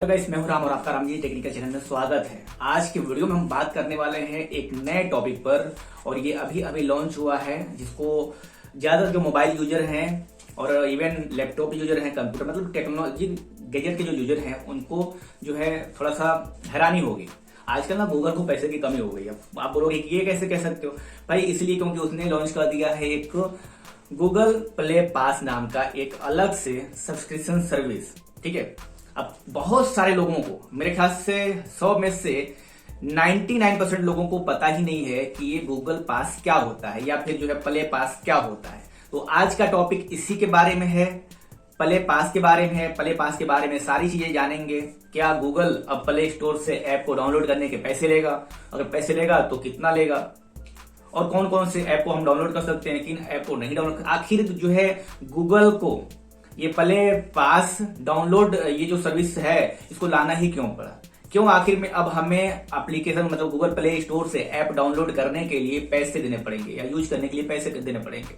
Guys, मैं हूं राम और आपका रामजी टेक्निकल चैनल में स्वागत है। आज की वीडियो में हम बात करने वाले हैं एक नए टॉपिक पर और ये अभी अभी लॉन्च हुआ है, जिसको ज्यादा जो मोबाइल यूजर हैं और इवन लैपटॉप यूजर हैं, कंप्यूटर मतलब टेक्नोलॉजी गैजेट के जो यूजर हैं उनको जो है थोड़ा सा हैरानी होगी। आजकल ना गूगल को पैसे की कमी हो गई है। आप बोलोगे कि ये कैसे कह सकते हो भाई? इसलिए क्योंकि उसने लॉन्च कर दिया है एक गूगल प्ले पास नाम का एक अलग से सब्सक्रिप्शन सर्विस। ठीक है, अब बहुत सारे लोगों को, मेरे ख्याल से 100 में से 99% लोगों को पता ही नहीं है कि ये गूगल पास क्या होता है या फिर जो है प्ले पास क्या होता है। तो आज का टॉपिक इसी के बारे में है, प्ले पास के बारे में है। प्ले पास के बारे में सारी चीजें जानेंगे। क्या गूगल अब प्ले स्टोर से ऐप को डाउनलोड करने के पैसे लेगा? अगर पैसे लेगा तो कितना लेगा? और कौन कौन से ऐप को हम डाउनलोड कर सकते हैं, किन ऐप को नहीं डाउनलोड? आखिर जो है गूगल को ये प्ले पास डाउनलोड ये जो सर्विस है इसको लाना ही क्यों पड़ा? क्यों आखिर में अब हमें एप्लीकेशन मतलब गूगल प्ले स्टोर से ऐप डाउनलोड करने के लिए पैसे देने पड़ेंगे या यूज करने के लिए पैसे देने पड़ेंगे?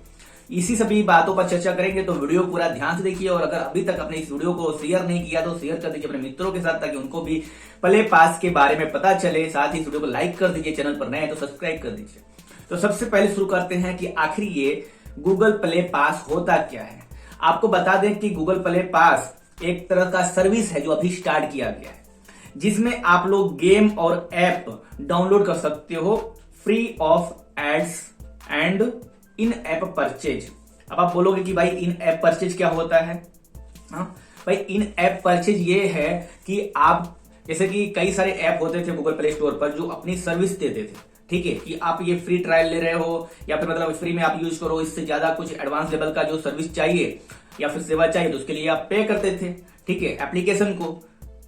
इसी सभी बातों पर चर्चा करेंगे, तो वीडियो पूरा ध्यान से देखिए। और अगर अभी तक अपने इस वीडियो को शेयर नहीं किया तो शेयर कर दीजिए अपने मित्रों के साथ, ताकि उनको भी प्ले पास के बारे में पता चले। साथ ही इस वीडियो को लाइक कर दीजिए, चैनल पर नए हैं तो सब्सक्राइब कर दीजिए। तो सबसे पहले शुरू करते हैं कि आखिर ये गूगल प्ले पास होता क्या है। आपको बता दें कि गूगल प्ले पास एक तरह का सर्विस है जो अभी स्टार्ट किया गया है, जिसमें आप लोग गेम और ऐप डाउनलोड कर सकते हो free of ads and in app purchase. अब आप बोलोगे कि भाई इन ऐप परचेज क्या होता है? हाँ भाई, इन ऐप परचेज ये है कि आप जैसे कि कई सारे ऐप होते थे गूगल प्ले स्टोर पर जो अपनी सर्विस देते थे। ठीक है, कि आप ये फ्री ट्रायल ले रहे हो या फिर मतलब फ्री में आप यूज करो, इससे ज्यादा कुछ एडवांस लेवल का जो सर्विस चाहिए या फिर सेवा चाहिए तो उसके लिए आप पे करते थे। ठीक है, एप्लीकेशन को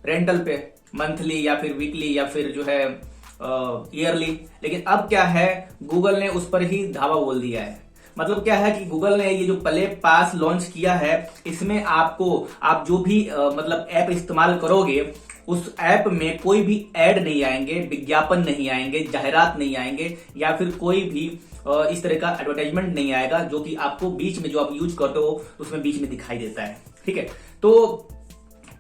रेंटल पे मंथली या फिर वीकली या फिर जो है ईयरली। लेकिन अब क्या है, गूगल ने उस पर ही धावा बोल दिया है। मतलब क्या है कि गूगल ने ये जो प्ले पास लॉन्च किया है, इसमें आपको आप जो भी मतलब ऐप इस्तेमाल करोगे उस ऐप में कोई भी ऐड नहीं आएंगे, विज्ञापन नहीं आएंगे, जाहिरात नहीं आएंगे या फिर कोई भी इस तरह का एडवर्टाइजमेंट नहीं आएगा जो कि आपको बीच में जो आप यूज करते हो उसमें बीच में दिखाई देता है। ठीक है, तो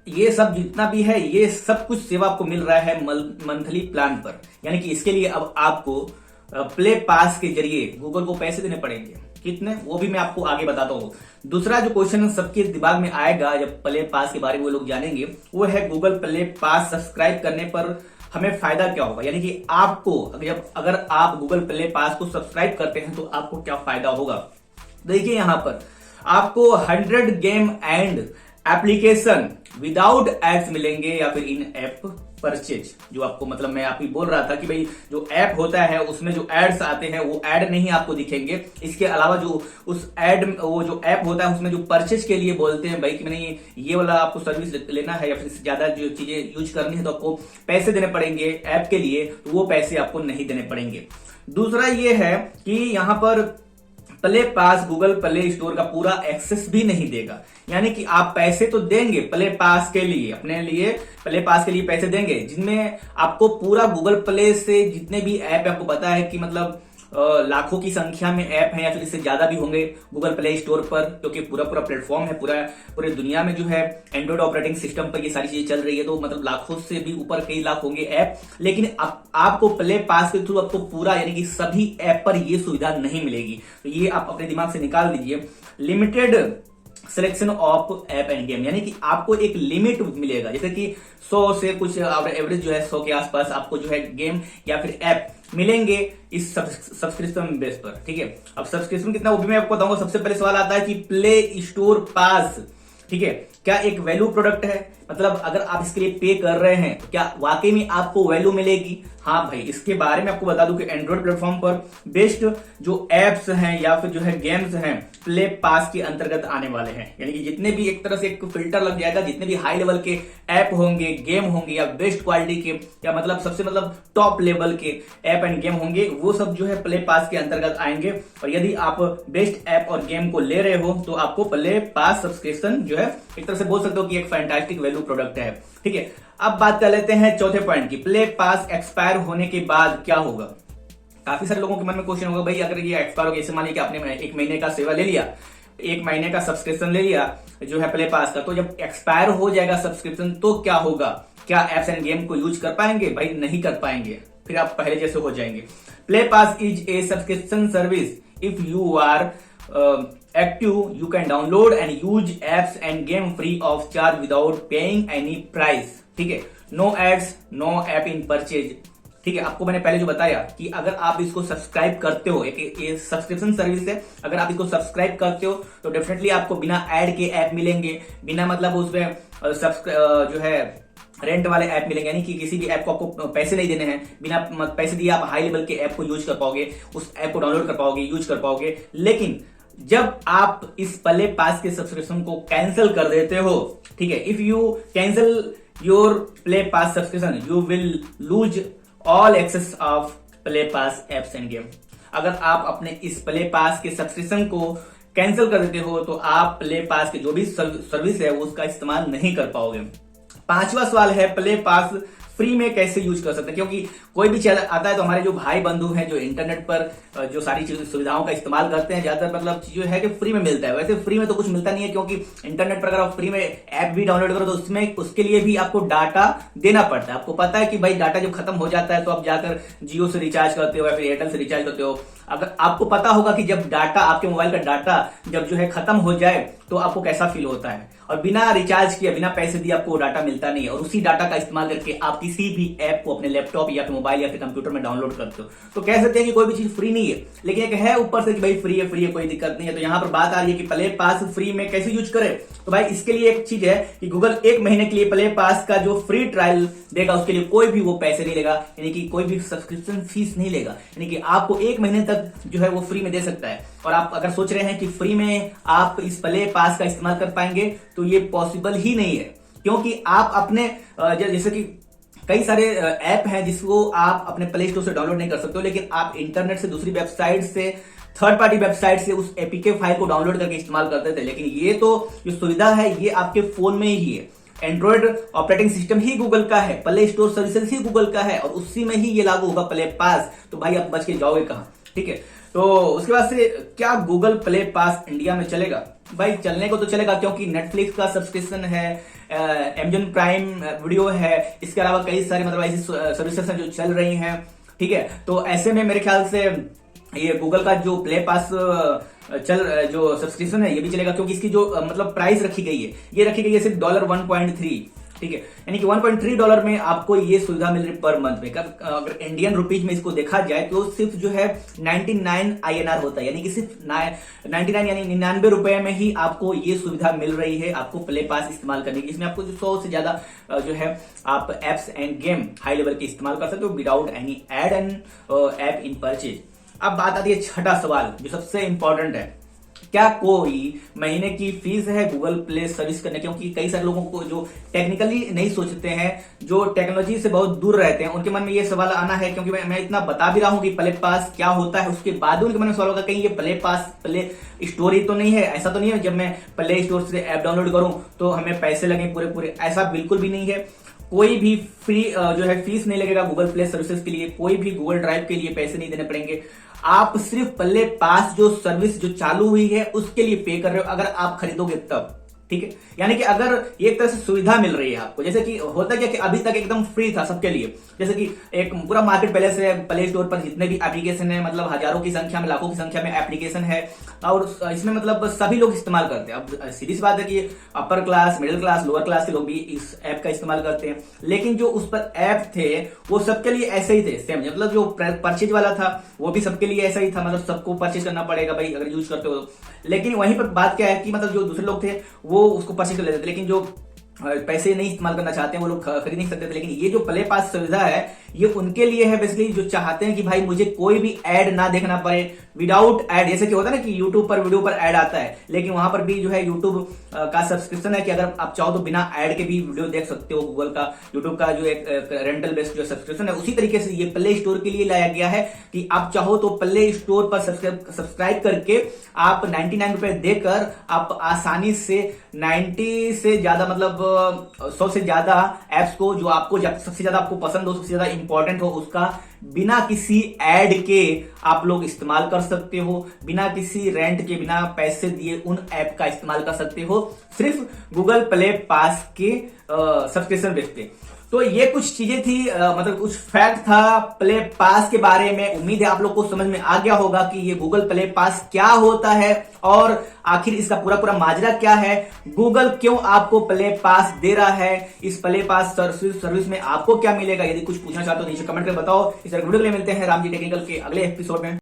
ये सब जितना भी है ये सब कुछ सेवा आपको मिल रहा है मंथली प्लान पर। यानी कि इसके लिए अब आपको प्ले पास के जरिए गूगल को पैसे देने पड़ेंगे। कितने, वो भी मैं आपको आगे बताता हूँ। दूसरा जो क्वेश्चन सबके दिमाग में आएगा जब प्ले पास के बारे में वो लोग जानेंगे, वो है गूगल प्ले पास सब्सक्राइब करने पर हमें फायदा क्या होगा। यानी कि आपको अगर आप गूगल प्ले पास को सब्सक्राइब करते हैं तो आपको क्या फायदा होगा? देखिए, यहां पर आपको 100 game and application without ads मिलेंगे या फिर इन ऐप परचेज। जो आपको मतलब मैं आप ही बोल रहा था कि भाई जो ऐप होता है उसमें जो एड्स आते हैं वो ऐड नहीं आपको दिखेंगे। इसके अलावा जो उस ऐड वो जो ऐप होता है उसमें जो परचेज के लिए बोलते हैं भाई कि मैंने ये वाला आपको सर्विस लेना है या फिर ज्यादा जो चीजें यूज करनी है तो आपको पैसे देने पड़ेंगे ऐप के लिए, तो वो पैसे आपको नहीं देने पड़ेंगे। दूसरा ये है कि यहाँ पर प्ले पास गूगल प्ले स्टोर का पूरा एक्सेस भी नहीं देगा। यानी कि आप पैसे तो देंगे प्ले पास के लिए, अपने लिए प्ले पास के लिए पैसे देंगे, जिनमें आपको पूरा गूगल प्ले से जितने भी ऐप आपको पता है कि मतलब लाखों की संख्या में ऐप हैं या फिर इससे ज्यादा भी होंगे गूगल प्ले स्टोर पर, क्योंकि पूरा प्लेटफॉर्म है, पूरे दुनिया में जो है एंड्रॉइड ऑपरेटिंग सिस्टम पर ये सारी चीजें चल रही है, तो मतलब लाखों से भी ऊपर कई लाख होंगे ऐप। लेकिन आपको प्ले पास के थ्रू आपको पूरा यानी कि सभी ऐप पर ये सुविधा नहीं मिलेगी। तो ये आप अपने दिमाग से निकाल दीजिए। Limited selection of app end game, यानी कि आपको एक लिमिट मिलेगा, जैसे कि 100 से कुछ एवरेज जो है 100 के आसपास आपको जो है गेम या फिर ऐप मिलेंगे इस सब्सक्रिप्शन बेस पर। ठीक है, अब सब्सक्रिप्शन कितना वो भी मैं आपको बताऊंगा। सबसे पहले सवाल आता है कि प्ले स्टोर पास, ठीक है, क्या एक वैल्यू प्रोडक्ट है? मतलब अगर आप इसके लिए पे कर रहे हैं तो क्या वाकई में आपको वैल्यू मिलेगी? हाँ भाई, इसके बारे में आपको बता दूं कि एंड्रॉइड प्लेटफॉर्म पर बेस्ट जो एप्स हैं या फिर जो है गेम्स हैं प्ले पास के अंतर्गत आने वाले हैं। यानी कि जितने भी एक तरह से एक फिल्टर लग जाएगा, जितने भी हाई लेवल के ऐप होंगे, गेम होंगे या बेस्ट क्वालिटी के या मतलब सबसे मतलब टॉप लेवल के ऐप एंड गेम होंगे, वो सब जो है प्ले पास के अंतर्गत आएंगे। और यदि आप बेस्ट ऐप और गेम को ले रहे हो तो आपको प्ले पास सब्सक्रिप्शन जो है एक तरह से बोल सकते हो कि एक फैंटास्टिक वैल्यू प्रोडक्ट है। ठीक है, अब बात कर लेते हैं चौथे पॉइंट की, प्ले पास एक्सपायर होने के बाद क्या होगा। काफी सारे लोगों के मन में क्वेश्चन होगा, भाई अगर ये एक्सपायर हो गया, जैसे मान लीजिए कि आपने 1 महीने का सेवा ले लिया, 1 महीने का सब्सक्रिप्शन ले लिया जो है प्ले पास का, तो जब एक्सपायर हो जाएगा सब्सक्रिप्शन तो क्या होगा? क्या एप्स एंड गेम को यूज कर पाएंगे? भाई नहीं कर पाएंगे, फिर आप पहले जैसे हो जाएंगे। Play pass is a subscription service. If you are active you can download and use apps and game free of charge without paying any price. ठीक है, no ads, no app in purchase. ठीक है, आपको मैंने पहले जो बताया कि अगर आप इसको सब्सक्राइब करते हो, एक सब्सक्रिप्शन सर्विस है, अगर आप इसको सब्सक्राइब करते हो तो डेफिनेटली आपको बिना ऐड के ऐप मिलेंगे, बिना मतलब उसमें जो है रेंट वाले ऐप मिलेंगे, यानी कि किसी भी ऐप को आपको पैसे नहीं देने हैं, बिना पैसे दिए आप हाई लेवल के ऐप को यूज कर पाओगे, उस ऐप को डाउनलोड कर पाओगे, यूज कर पाओगे। लेकिन जब आप इस प्ले पास के सब्सक्रिप्शन को कैंसिल कर देते हो, ठीक है, if you cancel your play pass subscription you will lose all access of play pass apps and game. अगर आप अपने इस प्ले पास के सब्सक्रिप्शन को कैंसिल कर देते हो तो आप प्ले पास के जो भी सर्विस है उसका इस्तेमाल नहीं कर पाओगे। 5वां सवाल है प्ले पास फ्री में कैसे यूज कर सकते हैं, क्योंकि कोई भी चैनल आता है तो हमारे जो भाई बंधु हैं जो इंटरनेट पर जो सारी सुविधाओं का इस्तेमाल करते हैं, ज्यादातर मतलब जो है कि फ्री में मिलता है। वैसे फ्री में तो कुछ मिलता नहीं है, क्योंकि इंटरनेट पर अगर आप फ्री में ऐप भी डाउनलोड करो तो उसमें उसके लिए भी आपको डाटा देना पड़ता है। आपको पता है कि भाई डाटा जब खत्म हो जाता है तो आप जाकर जियो से रिचार्ज करते हो या फिर एयरटेल से रिचार्ज करते हो। अगर आपको पता होगा कि जब डाटा आपके मोबाइल का डाटा जब जो है खत्म हो जाए तो आपको कैसा फील होता है, और बिना रिचार्ज किए बिना पैसे दिए आपको डाटा मिलता नहीं है, और उसी डाटा का इस्तेमाल करके आप किसी भी ऐप को अपने लैपटॉप या फिर मोबाइल या फिर कंप्यूटर में डाउनलोड करते हो। तो कह सकते हैं कि कोई भी चीज फ्री नहीं है, लेकिन एक है ऊपर से कि भाई फ्री है कोई दिक्कत नहीं है। तो यहां पर बात आ रही है कि प्ले पास फ्री में कैसे यूज करें। तो भाई इसके लिए एक चीज है कि गूगल 1 महीने के लिए प्ले पास का जो फ्री ट्रायल देगा उसके लिए कोई भी वो पैसे नहीं लेगा, यानी कि कोई भी सब्सक्रिप्शन फीस नहीं लेगा, यानी कि आपको 1 महीने तक जो है वो फ्री में दे सकता है। और आप अगर सोच रहे हैं कि फ्री में आप इस प्ले पास का इस्तेमाल कर पाएंगे तो ये पॉसिबल ही नहीं है, क्योंकि आप अपने जैसे कि कई सारे ऐप हैं जिसको आप अपने प्ले स्टोर से डाउनलोड नहीं कर सकते हो, लेकिन आप इंटरनेट से दूसरी वेबसाइट से थर्ड पार्टी वेबसाइट से उस एपीके फाइल को डाउनलोड करके इस्तेमाल करते थे। लेकिन ये तो जो सुविधा है ये आपके फोन में ही है। एंड्रॉइड ऑपरेटिंग सिस्टम ही गूगल का है, प्ले स्टोर सर्विसेज ही गूगल का है, और उसी में ही ये लागू होगा प्ले पास। तो भाई आप बच के जाओगे कहां? ठीक है, तो उसके बाद से क्या गूगल प्ले पास इंडिया में चलेगा? भाई चलने को तो चलेगा, क्योंकि नेटफ्लिक्स का सब्सक्रिप्शन है, अमेज़न प्राइम वीडियो है, इसके अलावा कई सारे मतलब ऐसी सर्विसेज हैं जो चल रही हैं। ठीक है, तो ऐसे में मेरे ख्याल से ये गूगल का जो प्ले पास जो सब्सक्रिप्शन है ये भी चलेगा, क्योंकि इसकी जो मतलब प्राइस रखी गई है ये रखी गई है सिर्फ $1.3। ठीक है, यानी कि $1.3 में आपको ये सुविधा मिल रही पर मंथ में। अगर इंडियन रुपीज में इसको देखा जाए तो सिर्फ जो है 99 INR होता है, यानी कि सिर्फ 99 यानी 99 रुपए में ही आपको ये सुविधा मिल रही है आपको प्ले पास इस्तेमाल करने की। इसमें आपको 100 से ज्यादा जो है आप apps and game high level के इस्तेमाल कर सकते हो without any ad and app in purchase. अब बात आती है 6ठा सवाल जो सबसे इंपॉर्टेंट है, क्या कोई महीने की फीस है गूगल प्ले सर्विस करने? क्योंकि कई सारे लोगों को जो टेक्निकली नहीं सोचते हैं, जो टेक्नोलॉजी से बहुत दूर रहते हैं, उनके मन में ये सवाल आना है, क्योंकि मैं इतना बता भी रहा हूं कि प्ले पास क्या होता है, उसके बाद उनके मन में सवाल होगा कहीं ये प्ले पास प्ले स्टोर ही तो नहीं है। ऐसा तो नहीं है जब मैं प्ले स्टोर से ऐप डाउनलोड करूं तो हमें पैसे लगे पूरे, ऐसा बिल्कुल भी नहीं है। कोई भी फ्री जो है फीस नहीं लगेगा गूगल प्ले सर्विसेज के लिए, कोई भी गूगल ड्राइव के लिए पैसे नहीं देने पड़ेंगे। आप सिर्फ प्ले पास जो सर्विस जो चालू हुई है उसके लिए पे कर रहे हो अगर आप खरीदोगे तब। ठीक है, यानी कि अगर एक तरह से सुविधा मिल रही है आपको, जैसे कि होता क्या कि अभी तक एकदम फ्री था सबके लिए, जैसे कि एक पूरा मार्केट पहले से प्ले स्टोर पर जितने भी एप्लीकेशन है, मतलब हजारों की संख्या में लाखों की संख्या में एप्लीकेशन है, और इसमें मतलब सभी लोग इस्तेमाल करते हैं। अब सीधी सी बात है कि upper class, middle class, lower class के लोग भी इस ऐप का इस्तेमाल करते हैं, लेकिन जो उस पर ऐप थे वो सबके लिए ऐसे ही थे सेम, मतलब जो परचेज वाला था वो भी सबके लिए ऐसा ही था, मतलब सबको परचेज करना पड़ेगा भाई अगर यूज करते हो। लेकिन वहीं पर बात क्या है कि मतलब जो दूसरे लोग थे वो उसको परचेज कर लेते थे, लेकिन जो पैसे नहीं इस्तेमाल करना चाहते हैं वो लोग खरीद नहीं सकते थे। लेकिन ये जो प्ले पास सुविधा है ये उनके लिए है बेसिकली जो चाहते हैं कि भाई मुझे कोई भी ऐड ना देखना पड़े, विदाउट ऐड। जैसे कि होता है ना कि यूट्यूब पर वीडियो पर ऐड आता है, लेकिन वहां पर भी जो है यूट्यूब का सब्सक्रिप्शन है कि अगर आप चाहो तो बिना ऐड के भी वीडियो देख सकते हो। गूगल का यूट्यूब का जो एक रेंटल बेस्ड जो सब्सक्रिप्शन है, उसी तरीके से ये प्ले स्टोर के लिए लाया गया है कि आप चाहो तो प्ले स्टोर पर सब्सक्राइब करके आप 99 रुपए देकर आप आसानी से 90 से ज्यादा मतलब 100 से ज्यादा एप्स को जो आपको सबसे ज्यादा आपको पसंद हो, सबसे ज्यादा इंपॉर्टेंट हो, उसका बिना किसी एड के आप लोग इस्तेमाल कर सकते हो, बिना किसी रेंट के, बिना पैसे दिए उन ऐप का इस्तेमाल कर सकते हो, सिर्फ गूगल प्ले पास के सब्सक्रिप्शन बेस पे। तो ये कुछ चीजें थी, मतलब कुछ फैक्ट था प्ले पास के बारे में। उम्मीद है आप लोग को समझ में आ गया होगा कि ये गूगल प्ले पास क्या होता है और आखिर इसका पूरा पूरा माजरा क्या है, गूगल क्यों आपको प्ले पास दे रहा है, इस प्ले पास सर्विस में आपको क्या मिलेगा। यदि कुछ पूछना चाहते हो नीचे कमेंट कर बताओ। इस वीडियो के लिए मिलते हैं राम जी टेक्निकल के अगले एपिसोड में।